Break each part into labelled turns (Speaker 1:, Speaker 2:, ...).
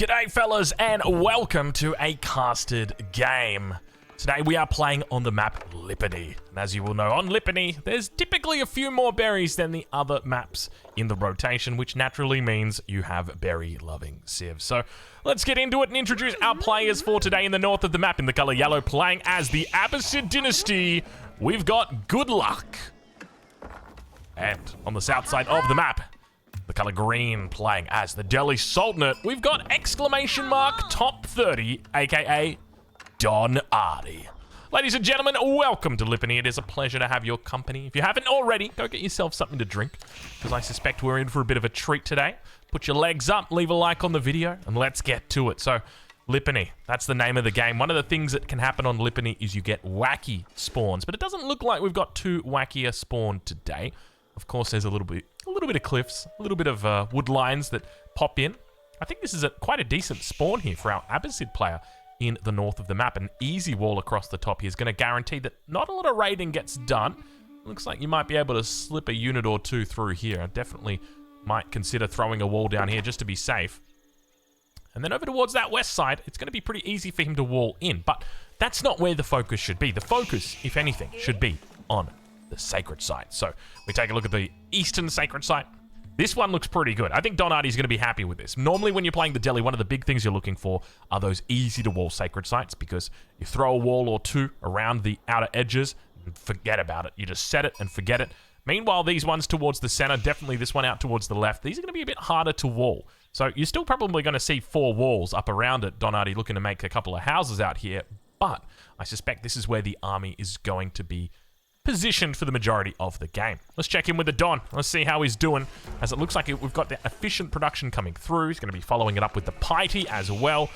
Speaker 1: G'day fellas and welcome to a casted game. Today we are playing on the map Lipany. And as you will know, on Lipany, there's typically a few more berries than the other maps in the rotation, which naturally means you have berry-loving civs. So let's get into it and introduce our players for today. In the north of the map, in the color yellow, playing as the Abbasid dynasty, we've got Good Luck. And on the south side of the map, the color green, playing as the Delhi Sultanate, we've got exclamation mark top 30, aka Don Ardi. Ladies and gentlemen, welcome to Lipany. It is a pleasure to have your company. If you haven't already, go get yourself something to drink, because I suspect we're in for a bit of a treat today. Put your legs up, leave a like on the video, and let's get to it. So, Lipany, that's the name of the game. One of the things that can happen on Lipany is you get wacky spawns, but it doesn't look like we've got too wackier spawn today. Of course, there's a little bit of cliffs, a little bit of wood lines that pop in. I think this is quite a decent spawn here for our Abbasid player in the north of the map. An easy wall across the top here is going to guarantee that not a lot of raiding gets done. Looks like you might be able to slip a unit or two through here. I definitely might consider throwing a wall down here just to be safe. And then over towards that west side, it's going to be pretty easy for him to wall in. But that's not where the focus should be. The focus, if anything, should be on the sacred site. So we take a look at the eastern sacred site. This one looks pretty good. I think Don Ardi's going to be happy with this. Normally when you're playing the Delhi, one of the big things you're looking for are those easy to wall sacred sites, because you throw a wall or two around the outer edges and forget about it. You just set it and forget it. Meanwhile, these ones towards the center, definitely this one out towards the left, these are going to be a bit harder to wall. So you're still probably going to see 4 walls up around it. Don Ardi looking to make a couple of houses out here, but I suspect this is where the army is going to be positioned for the majority of the game. Let's check in with the Don. Let's see how he's doing, as it looks like we've got the efficient production coming through. He's going to be following it up with the piety as well,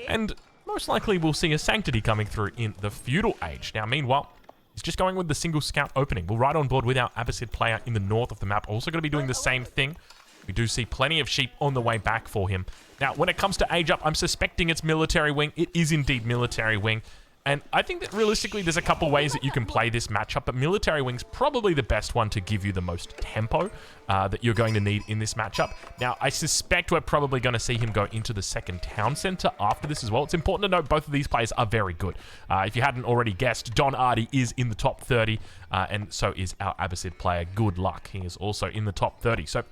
Speaker 1: and most likely we'll see a sanctity coming through in the feudal age. Now, meanwhile, he's just going with the single scout opening. We're right on board with our Abbasid player in the north of the map. Also going to be doing the same thing. We do see plenty of sheep on the way back for him. Now, when it comes to age up, I'm suspecting it's military wing. It is indeed military wing. And I think that realistically, there's a couple ways that you can play this matchup, but Military Wing's probably the best one to give you the most tempo that you're going to need in this matchup. Now, I suspect we're probably going to see him go into the second town center after this as well. It's important to note both of these players are very good. If you hadn't already guessed, Don Ardi is in the top 30, and so is our Abbasid player, Good Luck. He is also in the top 30. So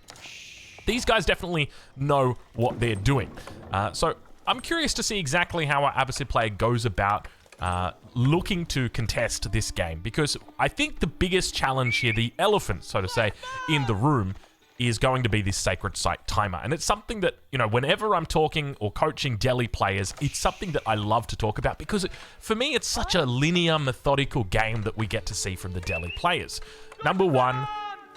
Speaker 1: these guys definitely know what they're doing. So I'm curious to see exactly how our Abbasid player goes about looking to contest this game, because I think the biggest challenge here, the elephant, so to say, in the room, is going to be this sacred site timer. And it's something that, you know, whenever I'm talking or coaching Delhi players, it's something that I love to talk about, because for me, it's such a linear, methodical game that we get to see from the Delhi players. Number one,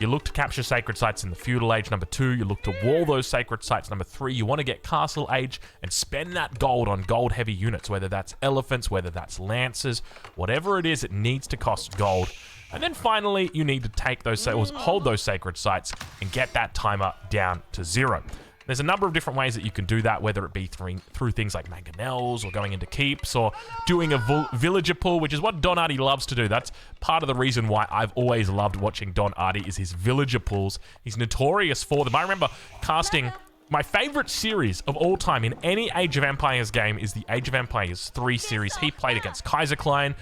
Speaker 1: you look to capture sacred sites in the feudal age. Number 2, you look to wall those sacred sites. Number 3, you want to get castle age and spend that gold on gold heavy units, whether that's elephants, whether that's lancers, whatever it is, it needs to cost gold. And then finally, you need to take those, or hold those sacred sites and get that timer down to 0. There's a number of different ways that you can do that, whether it be through things like mangonels or going into keeps or doing a villager pull, which is what Don Ardi loves to do. That's part of the reason why I've always loved watching Don Ardi, is his villager pulls. He's notorious for them. I remember casting my favorite series of all time in any Age of Empires game is the Age of Empires 3 series. He played against Kaiser Klein.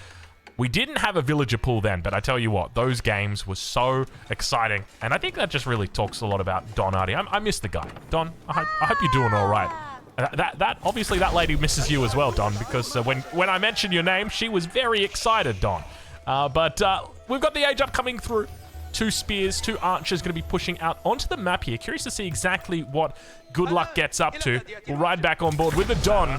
Speaker 1: We didn't have a villager pool then, but I tell you what, those games were so exciting. And I think that just really talks a lot about Don Ardi. I miss the guy. Don, I hope you're doing all right. Obviously, that lady misses you as well, Don, because when I mentioned your name, she was very excited, Don. But we've got the age up coming through. 2 spears, 2 archers going to be pushing out onto the map here. Curious to see exactly what Good Luck gets up to. We'll ride back on board with the Don,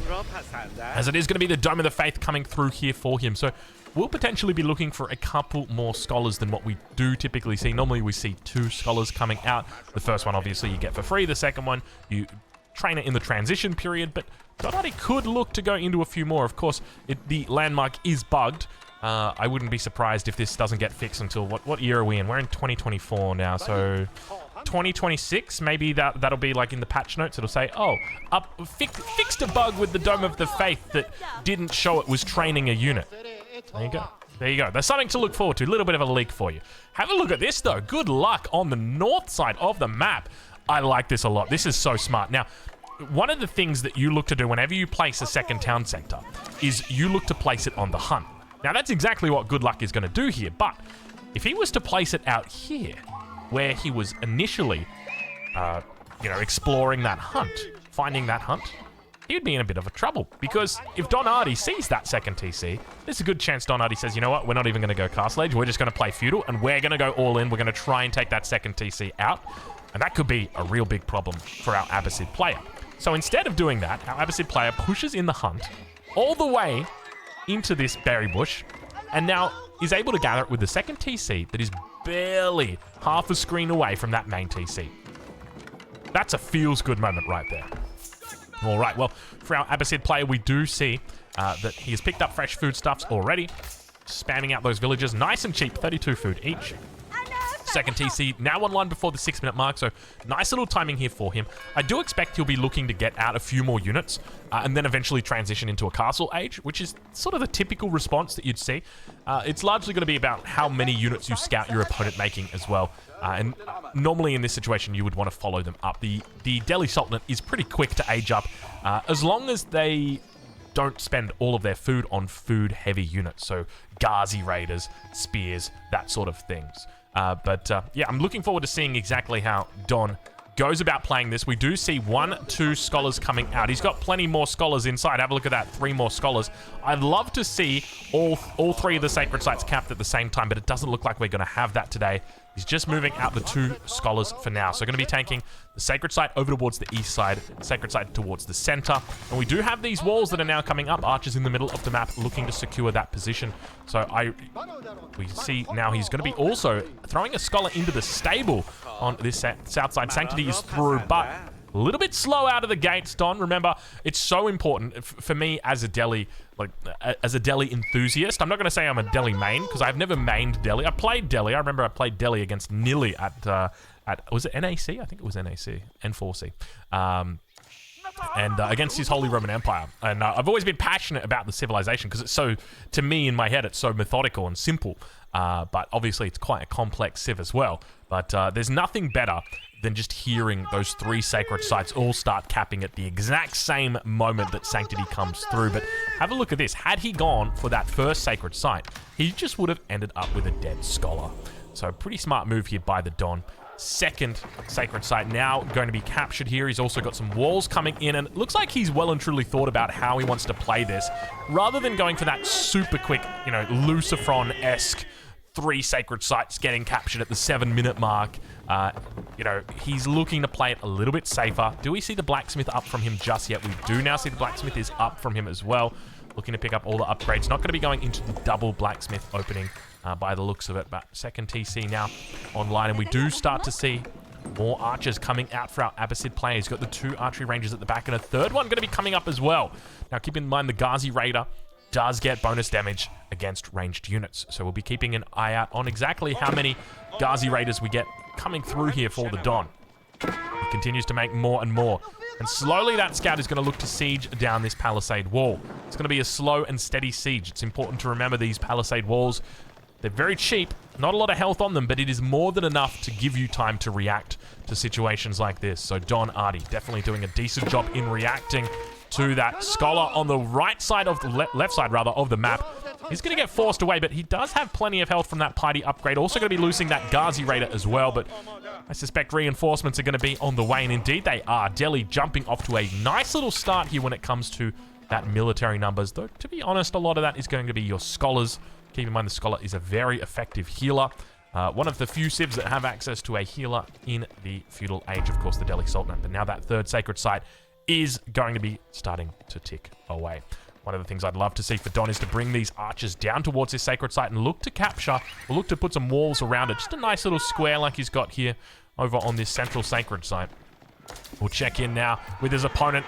Speaker 1: as it is going to be the Dome of the Faith coming through here for him. So we'll potentially be looking for a couple more scholars than what we do typically see. Normally we see 2 scholars coming out. The first one, obviously, you get for free. The second one, you train it in the transition period. But Don Ardi could look to go into a few more. Of course, the landmark is bugged. I wouldn't be surprised if this doesn't get fixed until, what year are we in? We're in 2024 now, so 2026, maybe that'll be like in the patch notes. It'll say, oh, fixed a bug with the Dome of the Faith that didn't show it was training a unit. There you go. There you go. There's something to look forward to. A little bit of a leak for you. Have a look at this, though. Good Luck on the north side of the map. I like this a lot. This is so smart. Now, one of the things that you look to do whenever you place a second town center is you look to place it on the hunt. Now, that's exactly what Good Luck is going to do here, but if he was to place it out here, where he was initially, exploring that hunt, finding that hunt, he would be in a bit of a trouble, because if Don Artie sees that second TC, there's a good chance Don Artie says, you know what, we're not even going to go Castle Age, we're just going to play Feudal, and we're going to go all in, we're going to try and take that second TC out, and that could be a real big problem for our Abbasid player. So instead of doing that, our Abbasid player pushes in the hunt all the way into this berry bush, and now is able to gather it with the second TC that is barely half a screen away from that main TC. That's a feels-good moment right there. All right, well, for our Abbasid player, we do see that he has picked up fresh foodstuffs already, spamming out those villagers. Nice and cheap, 32 food each. Second TC now online before the 6-minute mark, so nice little timing here for him. I do expect he'll be looking to get out a few more units and then eventually transition into a Castle Age, which is sort of the typical response that you'd see. It's largely going to be about how many units you scout your opponent making as well. And normally in this situation, you would want to follow them up. The Delhi Sultanate is pretty quick to age up, as long as they don't spend all of their food on food-heavy units, so Ghazi Raiders, Spears, that sort of things. Yeah, I'm looking forward to seeing exactly how Don goes about playing this. We do see 2 scholars coming out. He's got plenty more scholars inside. Have a look at that, 3 more scholars. I'd love to see all 3 of the sacred sites capped at the same time, but it doesn't look like we're going to have that today. He's just moving out the 2 scholars for now. So going to be taking the sacred site over towards the east side, sacred site towards the center. And we do have these walls that are now coming up. Archers in the middle of the map looking to secure that position. So we see now he's going to be also throwing a scholar into the stable on this south side. Sanctity is through, but a little bit slow out of the gates, Don. Remember, it's so important for me as a Delhi, as a Delhi enthusiast. I'm not going to say I'm a Delhi main, because I've never mained Delhi. I played Delhi. I remember I played Delhi against Nili at was it NAC? I think it was NAC, N4C. And against his Holy Roman Empire. And I've always been passionate about the civilization, because it's so, to me in my head, it's so methodical and simple. But obviously it's quite a complex civ as well. But there's nothing better than just hearing those 3 sacred sites all start capping at the exact same moment that Sanctity comes through. But have a look at this. Had he gone for that first sacred site, he just would have ended up with a dead scholar. So pretty smart move here by the Don. Second sacred site now going to be captured here. He's also got some walls coming in, and it looks like he's well and truly thought about how he wants to play this, rather than going for that super quick, Lucifron-esque 3 sacred sites getting captured at the 7-minute mark. He's looking to play it a little bit safer. Do we see the blacksmith up from him just yet? We do now see the blacksmith is up from him as well, looking to pick up all the upgrades. Not going to be going into the double blacksmith opening by the looks of it, but second TC now online, and we do start to see more archers coming out for our Abbasid player. He's got the 2 archery rangers at the back, and a third one going to be coming up as well. Now keep in mind the Ghazi Raider does get bonus damage against ranged units, so we'll be keeping an eye out on exactly how many Ghazi Raiders we get coming through here for the Don. He continues to make more and more, and slowly that scout is going to look to siege down this palisade wall. It's going to be a slow and steady siege. It's important to remember these palisade walls. They're very cheap, not a lot of health on them, but it is more than enough to give you time to react to situations like this. So Don Artie definitely doing a decent job in reacting to that scholar on the right side of the left side rather of the map. He's going to get forced away, but he does have plenty of health from that piety upgrade. Also going to be losing that Ghazi Raider as well, but I suspect reinforcements are going to be on the way, and indeed they are. Delhi jumping off to a nice little start here when it comes to that military numbers, though to be honest, a lot of that is going to be your scholars. Keep in mind the scholar is a very effective healer. One of the few civs that have access to a healer in the feudal age, of course, the Delhi Sultanate. But now that third sacred site is going to be starting to tick away. One of the things I'd love to see for Don is to bring these archers down towards his sacred site and look to capture, or look to put some walls around it. Just a nice little square like he's got here over on this central sacred site. We'll check in now with his opponent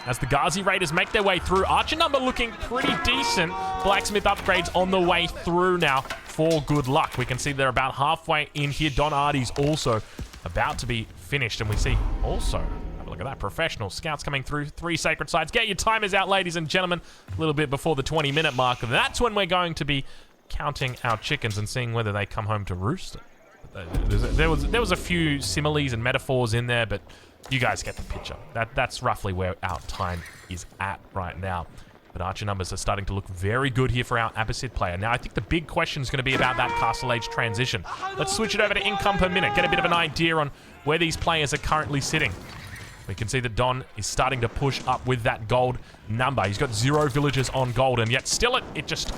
Speaker 1: as the Ghazi Raiders make their way through. Archer number looking pretty decent. Blacksmith upgrades on the way through now for good luck. We can see they're about halfway in here. Don Artie's also about to be finished, and we see also, look at that, professional scouts coming through. 3 sacred sites. Get your timers out, ladies and gentlemen. A little bit before the 20-minute mark. That's when we're going to be counting our chickens and seeing whether they come home to roost. There was a few similes and metaphors in there, but You guys get the picture. That's roughly where our time is at right now. But archer numbers are starting to look very good here for our Abbasid player. Now, I think the big question is going to be about that Castle Age transition. Let's switch it over to income per minute, get a bit of an idea on where these players are currently sitting. We can see that Don is starting to push up with that gold number. He's got 0 villagers on gold, and yet still it just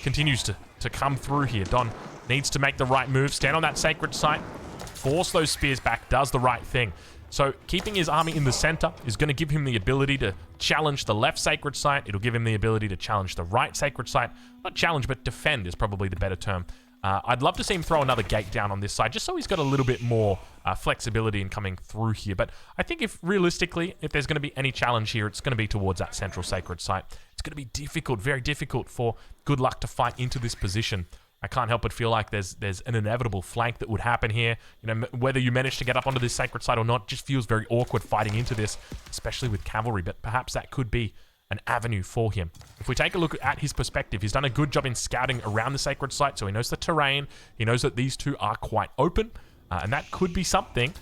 Speaker 1: continues to come through here. Don needs to make the right move, stand on that sacred site, force those spears back, does the right thing. So keeping his army in the center is going to give him the ability to challenge the left sacred site. It'll give him the ability to challenge the right sacred site. Not challenge, but defend is probably the better term. I'd love to see him throw another gate down on this side, just so he's got a little bit more flexibility in coming through here. But I think if realistically, if there's going to be any challenge here, it's going to be towards that central sacred site. It's going to be difficult, very difficult for Good Luck to fight into this position. I can't help but feel like there's an inevitable flank that would happen here. You know, whether you manage to get up onto this sacred site or not, just feels very awkward fighting into this, especially with cavalry. But perhaps that could be an avenue for him. If we take a look at his perspective, he's done a good job in scouting around the sacred site, so he knows the terrain. He knows that these two are quite open, and that could be something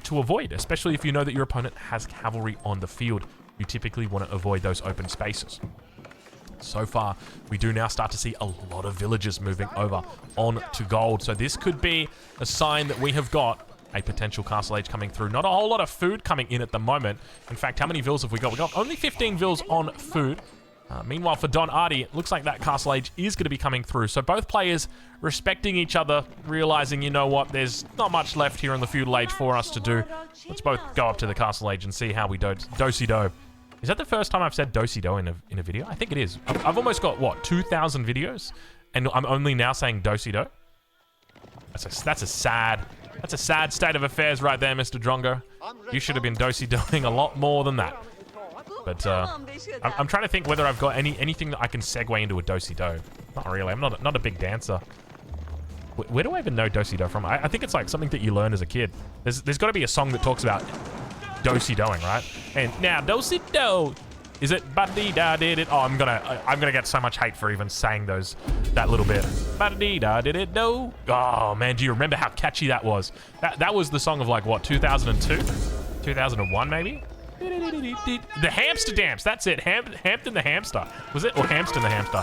Speaker 1: to avoid, especially if you know that your opponent has cavalry on the field. You typically want to avoid those open spaces. So far, we do now start to see a lot of villagers moving over on to gold. So this could be a sign that we have got a potential Castle Age coming through. Not a whole lot of food coming in at the moment. In fact, how many vills have we got? We got only 15 vills on food. Meanwhile, for Don Artie, it looks like that Castle Age is going to be coming through. So both players respecting each other, realizing, you know what, there's not much left here in the Feudal Age for us to do. Let's both go up to the Castle Age and see how we do-si-do. Is that the first time I've said do-si-do in a video? I think it is. I've almost got, what, 2,000 videos? And I'm only now saying do-si-do? That's a sad state of affairs right there, Mr. Drongo. You should have been do-si-doing a lot more than that. But I'm trying to think whether I've got anything that I can segue into a do-si-do. Not really. I'm not a big dancer. Where do I even know do-si-do from? I think it's like something that you learn as a kid. There's got to be a song that talks about do-si-doing, right? And now do-si-do. Is it ba-dee-da did it? Oh, I'm gonna get so much hate for even saying that little bit. Ba-dee-da did it do. Oh man, do you remember how catchy that was? That was the song of like what, 2002, 2001 maybe? The Hamster Dance, that's it. Hampton the Hamster. Was it? Or Hamston the Hamster?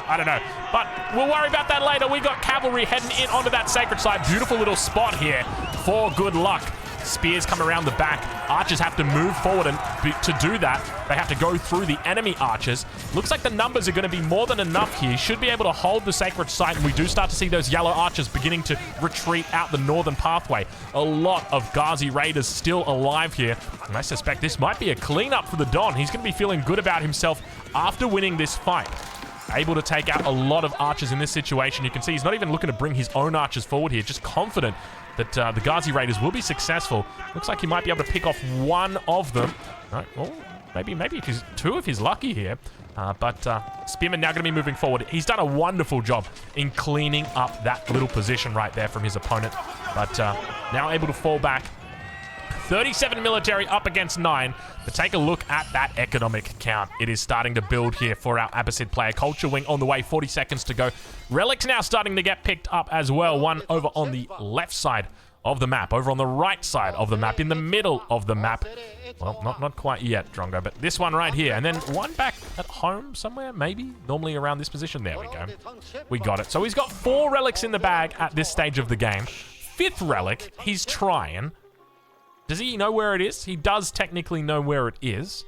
Speaker 1: I don't know. But we'll worry about that later. We got cavalry heading in onto that sacred site. Beautiful little spot here for Good Luck. Spears come around the back. Archers have to move forward, and to do that, they have to go through the enemy archers. Looks like the numbers are going to be more than enough here. Should be able to hold the sacred site, and we do start to see those yellow archers beginning to retreat out the northern pathway. A lot of Ghazi raiders still alive here, and I suspect this might be a cleanup for the Don. He's going to be feeling good about himself after winning this fight. Able to take out a lot of archers in this situation. You can see he's not even looking to bring his own archers forward here, just confident that the Ghazi Raiders will be successful. Looks like he might be able to pick off one of them. Right, well, maybe two if he's lucky here. But Spearman now going to be moving forward. He's done a wonderful job in cleaning up that little position right there from his opponent. But now able to fall back. 37 military up against 9. But take a look at that economic count. It is starting to build here for our Abbasid player. Culture Wing on the way, 40 seconds to go. Relics now starting to get picked up as well. One over on the left side of the map, over on the right side of the map, in the middle of the map. Well, not quite yet, Drongo, but this one right here. And then one back at home somewhere, maybe? Normally around this position. There we go. We got it. So he's got 4 relics in the bag at this stage of the game. 5th relic, he's trying. Does he know where it is? He does technically know where it is,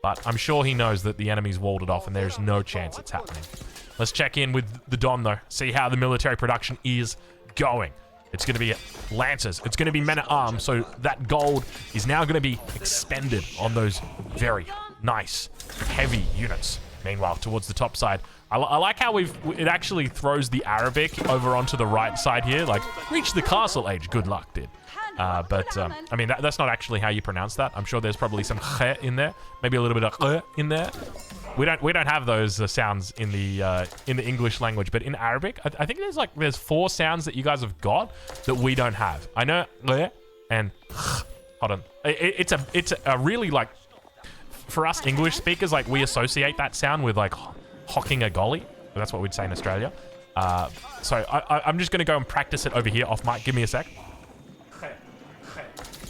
Speaker 1: but I'm sure he knows that the enemy's walled it off and there's no chance it's happening. Let's check in with the Don, though. See how the military production is going. It's going to be lancers. It's going to be men-at-arms, so that gold is now going to be expended on those very nice, heavy units. Meanwhile, towards the top side, I like how it actually throws the Arabic over onto the right side here. Like, reach the Castle Age, Good Luck did. I mean, that's not actually how you pronounce that. I'm sure there's probably some kh in there, maybe a little bit of in there. We don't have those sounds in the English language, but in Arabic, I think there's 4 sounds that you guys have got that we don't have. I know and hold on. It's a really, like, for us English speakers, like, we associate that sound with like hocking a golly. That's what we'd say in Australia. So I'm just gonna go and practice it over here off mic. Give me a sec.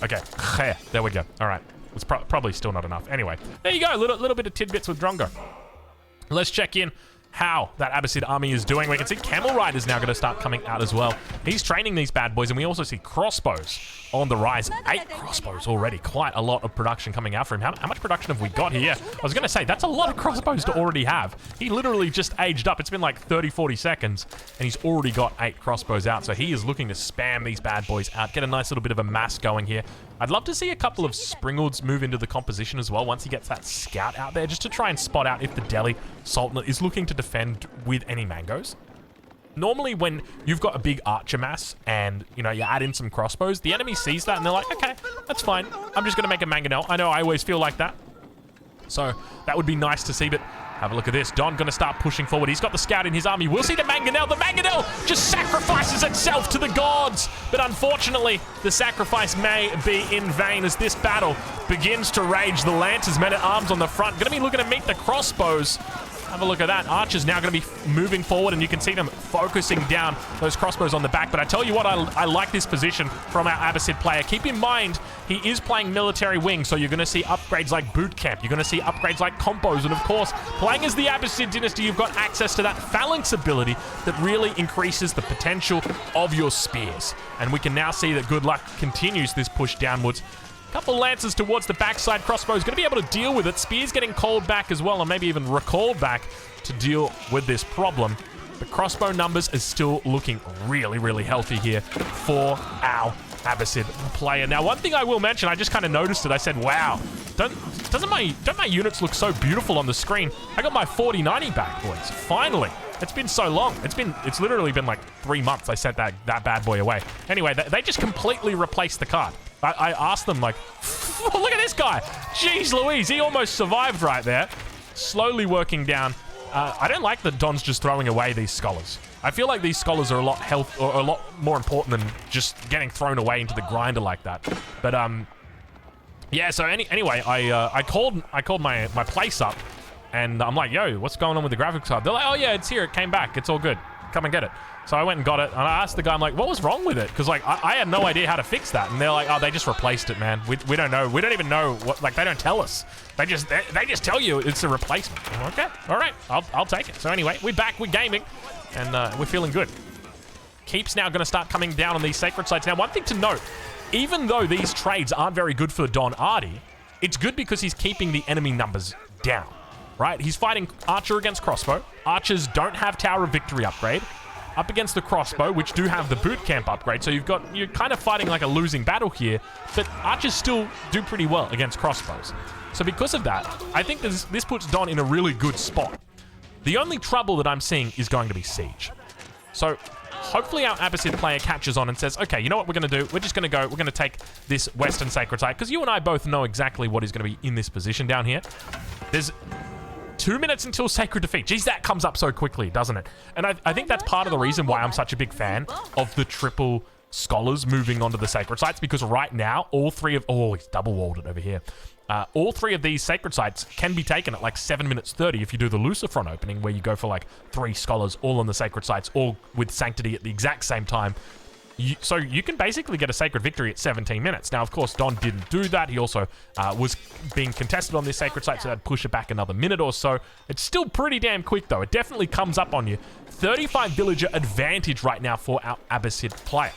Speaker 1: Okay, there we go. All right. It's probably still not enough. Anyway, there you go. A little bit of tidbits with Drongo. Let's check in how that Abbasid army is doing. We can see Camel Riders now going to start coming out as well. He's training these bad boys, and we also see crossbows on the rise. 8 crossbows already. Quite a lot of production coming out for him. How much production have we got here? I was going to say, that's a lot of crossbows to already have. He literally just aged up. It's been like 30, 40 seconds, and he's already got 8 crossbows out. So he is looking to spam these bad boys out, get a nice little bit of a mass going here. I'd love to see a couple of Springalds move into the composition as well once he gets that scout out there, just to try and spot out if the Delhi Sultanate is looking to defend with any mangoes. Normally when you've got a big archer mass and, you know, you add in some crossbows, the enemy sees that and they're like, okay, that's fine. I'm just going to make a mangonel. I know I always feel like that. So that would be nice to see, but have a look at this. Don going to start pushing forward. He's got the scout in his army. We'll see the mangonel. The mangonel just sacrifices itself to the gods. But unfortunately, the sacrifice may be in vain as this battle begins to rage. The Lancers, men-at-arms on the front, going to be looking to meet the crossbows. Have a look at that. Archer's now going to be moving forward, and you can see them focusing down those crossbows on the back. But I tell you what, I like this position from our Abbasid player. Keep in mind, he is playing military wing, so you're going to see upgrades like boot camp. You're going to see upgrades like compos. And of course, playing as the Abbasid dynasty, you've got access to that phalanx ability that really increases the potential of your spears. And we can now see that good luck continues this push downwards. Couple Lancers towards the backside. Crossbow's going to be able to deal with it. Spear's getting called back as well, and maybe even recalled back to deal with this problem. The crossbow numbers is still looking really, really healthy here for our Abbasid player. Now, one thing I will mention, I just kind of noticed it. I said, wow, don't my units look so beautiful on the screen? I got my 4090 back, boys. Finally. It's been so long. It's literally been like 3 months I sent that bad boy away. Anyway, they just completely replaced the card. I asked them, like, look at this guy. Jeez Louise, he almost survived right there. Slowly working down. I don't like that Don's just throwing away these scholars. I feel like these scholars are a lot more important than just getting thrown away into the grinder like that. But yeah. So anyway, I called my place up, and I'm like, yo, what's going on with the graphics card? They're like, oh yeah, it's here. It came back. It's all good. Come and get it. So I went and got it, and I asked the guy, I'm like, what was wrong with it? Because, like, I had no idea how to fix that. And they're like, oh, they just replaced it, man. We don't know. We don't even know what, like, they don't tell us. They just tell you it's a replacement. Okay, all right, I'll take it. So anyway, we're back, we're gaming, and we're feeling good. Keep's now going to start coming down on these sacred sites. Now, one thing to note, even though these trades aren't very good for Don Artie, it's good because he's keeping the enemy numbers down, right? He's fighting Archer against Crossbow. Archers don't have Tower of Victory upgrade. Up against the Crossbow, which do have the boot camp upgrade, so you're kind of fighting like a losing battle here, but Archers still do pretty well against Crossbows. So because of that, I think this puts Don in a really good spot. The only trouble that I'm seeing is going to be Siege. So hopefully our Abbasid player catches on and says, okay, you know what we're going to do? We're just going to take this Western Sacred Site, because you and I both know exactly what is going to be in this position down here. There's 2 minutes until Sacred Defeat. Geez, that comes up so quickly, doesn't it? And I think that's part of the reason why I'm such a big fan of the triple scholars moving onto the sacred sites, because right now, all three of... Oh, he's double-walled it over here. All three of these sacred sites can be taken at like 7 minutes 30 if you do the Lucifron opening, where you go for like 3 scholars all on the sacred sites, all with Sanctity at the exact same time. So you can basically get a sacred victory at 17 minutes. Now, of course, Don didn't do that. He also was being contested on this sacred site, so that'd push it back another minute or so. It's still pretty damn quick, though. It definitely comes up on you. 35 villager advantage right now for our Abbasid player.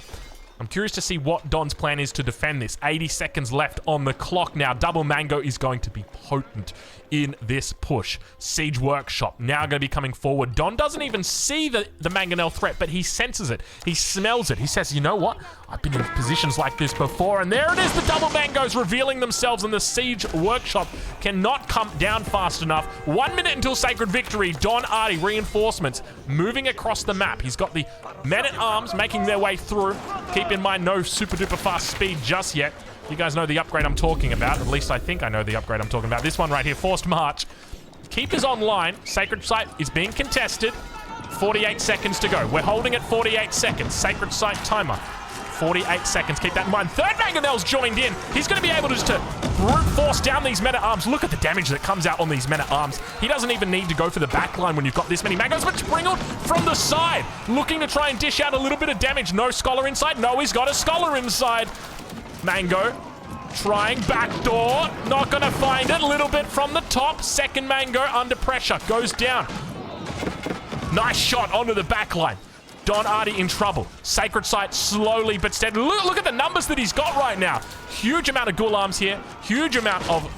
Speaker 1: I'm curious to see what Don's plan is to defend this. 80 seconds left on the clock now. Double Mango is going to be potent in this push. Siege Workshop now going to be coming forward. Don doesn't even see the Mangonel threat, but he senses it. He smells it. He says, you know what? I've been in positions like this before, and there it is. The Double Mangoes revealing themselves, and the Siege Workshop cannot come down fast enough. 1 minute until Sacred Victory. Don Artie reinforcements moving across the map. He's got the men-at-arms making their way through. Keep in mind, no super-duper fast speed just yet. You guys know the upgrade I'm talking about. At least I think I know the upgrade I'm talking about. This one right here, Forced March. Keep is online. Sacred Site is being contested. 48 seconds to go. We're holding at 48 seconds. Sacred Site timer. 48 seconds. Keep that in mind. Third Mangonel's joined in. He's going to be able to just brute force down these men-at-arms. Look at the damage that comes out on these men-at-arms. He doesn't even need to go for the back line when you've got this many Mangoes, but Springled from the side, looking to try and dish out a little bit of damage. No Scholar inside. No, he's got a Scholar inside. Mango Trying backdoor. Not going to find it. A little bit from the top. Second Mango under pressure. Goes down. Nice shot onto the back line. Don Artie in trouble. Sacred Site slowly but steady. Look at the numbers that he's got right now. Huge amount of ghoul arms here. Huge amount of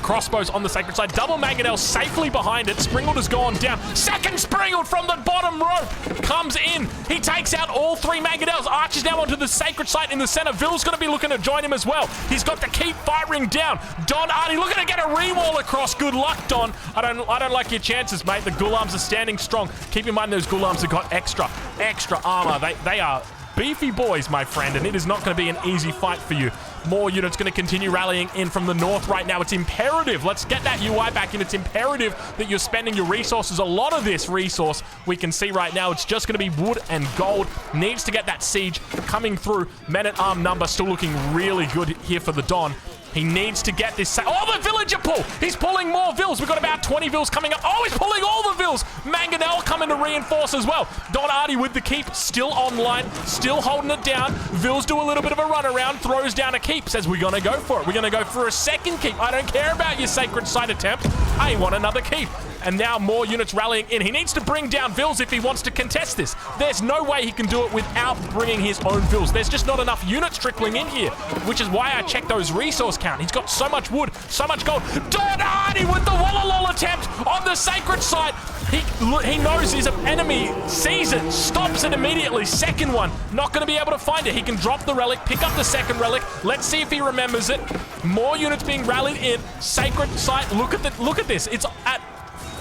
Speaker 1: crossbows on the Sacred Site. Double Mangonel safely behind it. Springled has gone down. Second Springled from the bottom rope. Comes in. He takes out all three Mangonels. Arches now onto the Sacred Site in the center. Ville's going to be looking to join him as well. He's got to keep firing down. Don Artie looking to get a re-wall across. Good luck, Don. I don't like your chances, mate. The ghoul arms are standing strong. Keep in mind those ghoul arms have got extra armor. They are beefy boys, my friend, and it is not going to be an easy fight for you. More units going to continue rallying in from the north right now. It's imperative. Let's get that UI back in. It's imperative that you're spending your resources. A lot of this resource we can see right now. It's just going to be wood and gold. Needs to get that siege coming through. Men-at-arm number still looking really good here for the Don. He needs to get this. Oh, the villager pull! He's pulling more vills. We've got about 20 vills coming up. Oh, he's pulling all the vills. Mangonel coming to reinforce as well. Don Artie with the keep, still online, still holding it down. Vills do a little bit of a run around, throws down a keep, says we're going to go for it. We're going to go for a second keep. I don't care about your Sacred Site attempt. I want another keep. And now more units rallying in. He needs to bring down vills if he wants to contest this. There's no way he can do it without bringing his own vills. There's just not enough units trickling in here, which is why I checked those resource count. He's got so much wood, so much gold. Don Artie with the Wallalol attempt on the Sacred Site. He knows his enemy sees it, stops it immediately. Second one, not going to be able to find it. He can drop the relic, pick up the second relic. Let's see if he remembers it. More units being rallied in. Sacred Site, look at this. It's at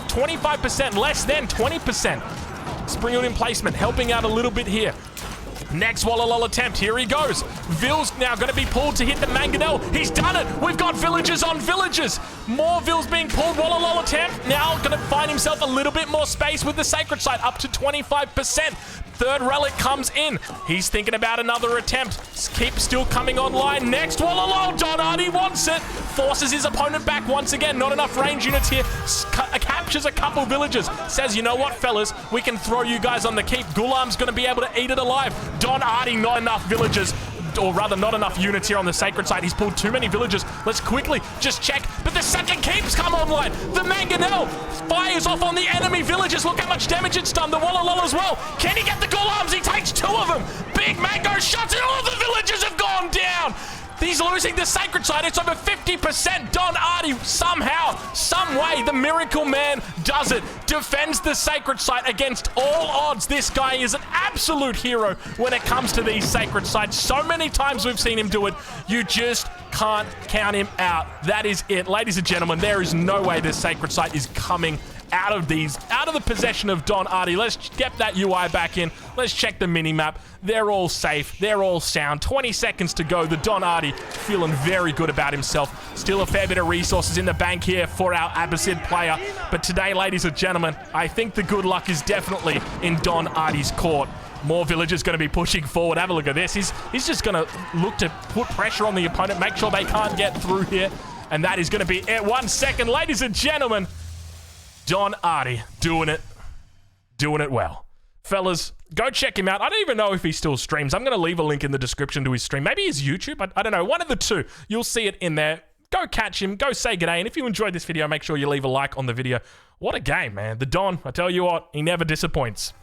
Speaker 1: 25%, less than 20%. Springled in placement, helping out a little bit here. Next Wallalol attempt, here he goes. Ville's now going to be pulled to hit the Mangonel. He's done it. We've got villagers on villagers. More Villes being pulled. Wallalol attempt. Now going to find himself a little bit more space with the Sacred Site, up to 25%. Third relic comes in. He's thinking about another attempt. Keep still coming online. Next Wallalol. Don Artie wants it. Forces his opponent back once again. Not enough range units here. Captures a couple villagers. Says, you know what, fellas? We can throw you guys on the keep. Gulam's going to be able to eat it alive. Don Artie, not enough villagers. Or rather, not enough units here on the Sacred Site. He's pulled too many villagers. Let's quickly just check. But the second keeps come online. The Mangonel fires off on the enemy villagers. Look how much damage it's done. The Wallalol as well. Can he get the Gulams? He takes two of them. Big Mango shots and all the villagers have gone down. He's losing the Sacred Site. It's over 50%. Don Artie, somehow, some way, the Miracle Man does it. Defends the Sacred Site against all odds. This guy is an absolute hero when it comes to these Sacred Sites. So many times we've seen him do it. You just can't count him out. That is it. Ladies and gentlemen, there is no way this Sacred Site is coming out of the possession of Don Artie. Let's get that UI back in. Let's check the mini-map. They're all safe. They're all sound. 20 seconds to go. The Don Artie feeling very good about himself. Still a fair bit of resources in the bank here for our Abbasid player. But today, ladies and gentlemen, I think the good luck is definitely in Don Artie's court. More villagers going to be pushing forward. Have a look at this. He's just going to look to put pressure on the opponent, make sure they can't get through here. And that is going to be it. 1 second, ladies and gentlemen. Don Artie doing it well. Fellas, go check him out. I don't even know if he still streams. I'm going to leave a link in the description to his stream. Maybe his YouTube. I don't know. One of the two. You'll see it in there. Go catch him. Go say g'day. And if you enjoyed this video, make sure you leave a like on the video. What a game, man. The Don, I tell you what, he never disappoints.